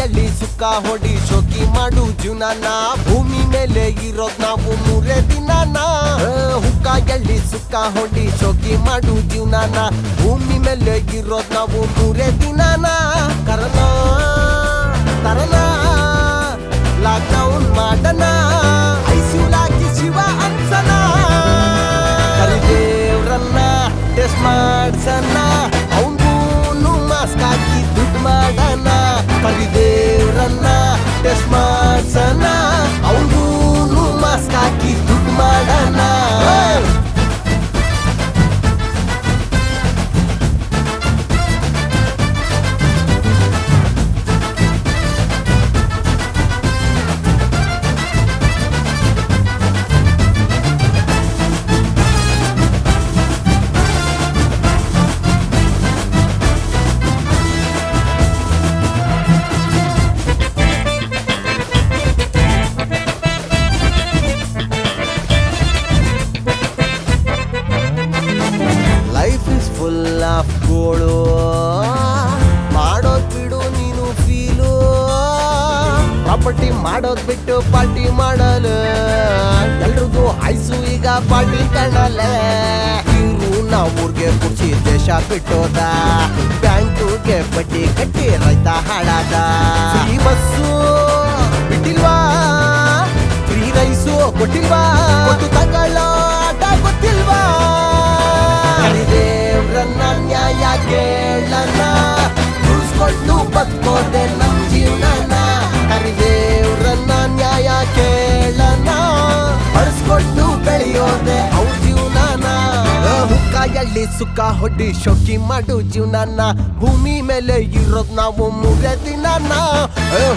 ಎಳ್ಳಿ ಸುಕ್ಕ ಹೊಡಿ ಶೋಕಿ ಮಾಡು ಜೀವನ ಭೂಮಿ ಮೇಲೆ ಇರೋದ್ ನಾವು ಮೂರೇ ದಿನಾನ ಹುಕ್ಕ ಎಳ್ಳಿ ಸುಕ್ಕ ಹೊಡಿ ಶೋಕಿ ಮಾಡು ಜೀವನ ಭೂಮಿ ಮೇಲೆ ಇರೋದ್ ನಾವು ಮೂರೇ ದಿನಾನ ಕರನ ತರನ ಲಾಕ್ಡೌನ್ ಮಾಡನ ಐಸಿಯುಲಾಕಿ ಶಿವ ಅನ್ಸನ ಕರಿದೇವ್ರನ್ನ ಟೆಸ್ಟ್ ಮಾಡ್ಸನ ಅವನ್ಗೂನು ಮಾಸ್ಕ್ ಹಾಕಿ ದುಡ್ಡು ಮಾಡನ ಕರಿದೇವ್ರನ್ನ ಟೆಸ್ಟ್ ಮಾಡ್ಸನ ಅವನ್ಗೂನು ಮಾಸ್ಕ್ ಹಾಕಿ ದುಡ್ಡು ಮಾಡನ ಲೈಫ್ ಇಸ್ ಫುಲ್ ಆಫ್ ಗೋಳು ಮಾಡೋದ್ ಬಿಡು ನೀನು ಫೀಲು ಪ್ರಾಪರ್ಟಿ ಮಾಡೋದ್ ಬಿಟ್ಟು ಪಾರ್ಟಿ ಮಾಡಲು ಎಲ್ರಿಗೂ ಐಸು ಈಗ ಪಾರ್ಟಿ ಕಾಣಲ್ಲ ಇವ್ರು ನಾವು ಊರ್ಗೆ ಕುಡ್ಸಿ ದೇಶ ಬಿಟ್ಟೋದ ಬ್ಯಾಂಕುಗೆ ಬಡ್ಡಿ ಕಟ್ಟಿ ರೈತ ಹಾಳಾದ ಈ ಬಸ್ಸು ಬಿಟ್ಟಿಲ್ವಾ ಫ್ರೀ ರೈಸು ಕೊಟ್ಟಿಲ್ವಾ ಕೊಟ್ಟು ತಗೊಳ್ಳೋ ಆಟ ಗೊತ್ತಿಲ್ವಾ ಕರಿದೇವ್ರನ್ನ ನ್ಯಾಯ ಕೇಳನ ಉಳಿಸ್ಕೊಂಡು ಬದುಕೋದೆ ನಮ್ ಜೀವನ ಕರಿದೇವ್ರನ್ನ ನ್ಯಾಯ ಕೇಳನ ಬಳಸ್ಕೊಂಡು ಬೆಳೆಯೋದೆ ಅವ್ರ ಜೀವನ ಹುಕ್ಕ ಎಳ್ಳಿ ಸುಕ್ಕ ಹೊಡ್ಡಿ ಶೋಕಿ ಮಾಡು ಜೀವನ ಭೂಮಿ ಮೇಲೆ ಇರೋದ್ ನಾವು ಮೂರೇ ದಿನಾನ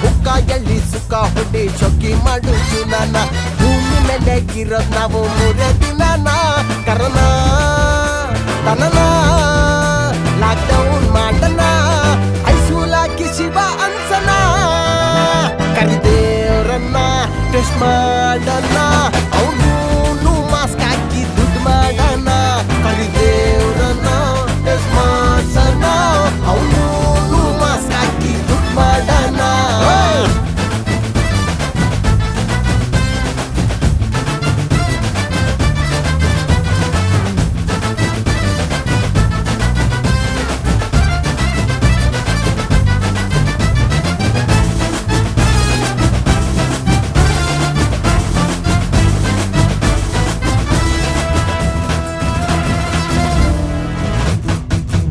ಹುಕ್ಕ ಎಳ್ಳಿ ಸುಕ್ಕ ಹೊಡ್ಡಿ ಶೋಕಿ ಮಾಡು ಜೀವನ ಭೂಮಿ ಮೇಲೆ ಇರೋದ್ ನಾವು ಮೂರೇ ದಿನಾನ ಕರನ ತನನ ಲಾಕ್ಡೌನ್ ಮಾಡನ ಐಸಿಯುಲಾಕಿ ಶಿವ ಅನ್ಸನ ಕರಿದೇವ್ರನ್ನ ಟೆಸ್ಟ್ ಮಾಡನ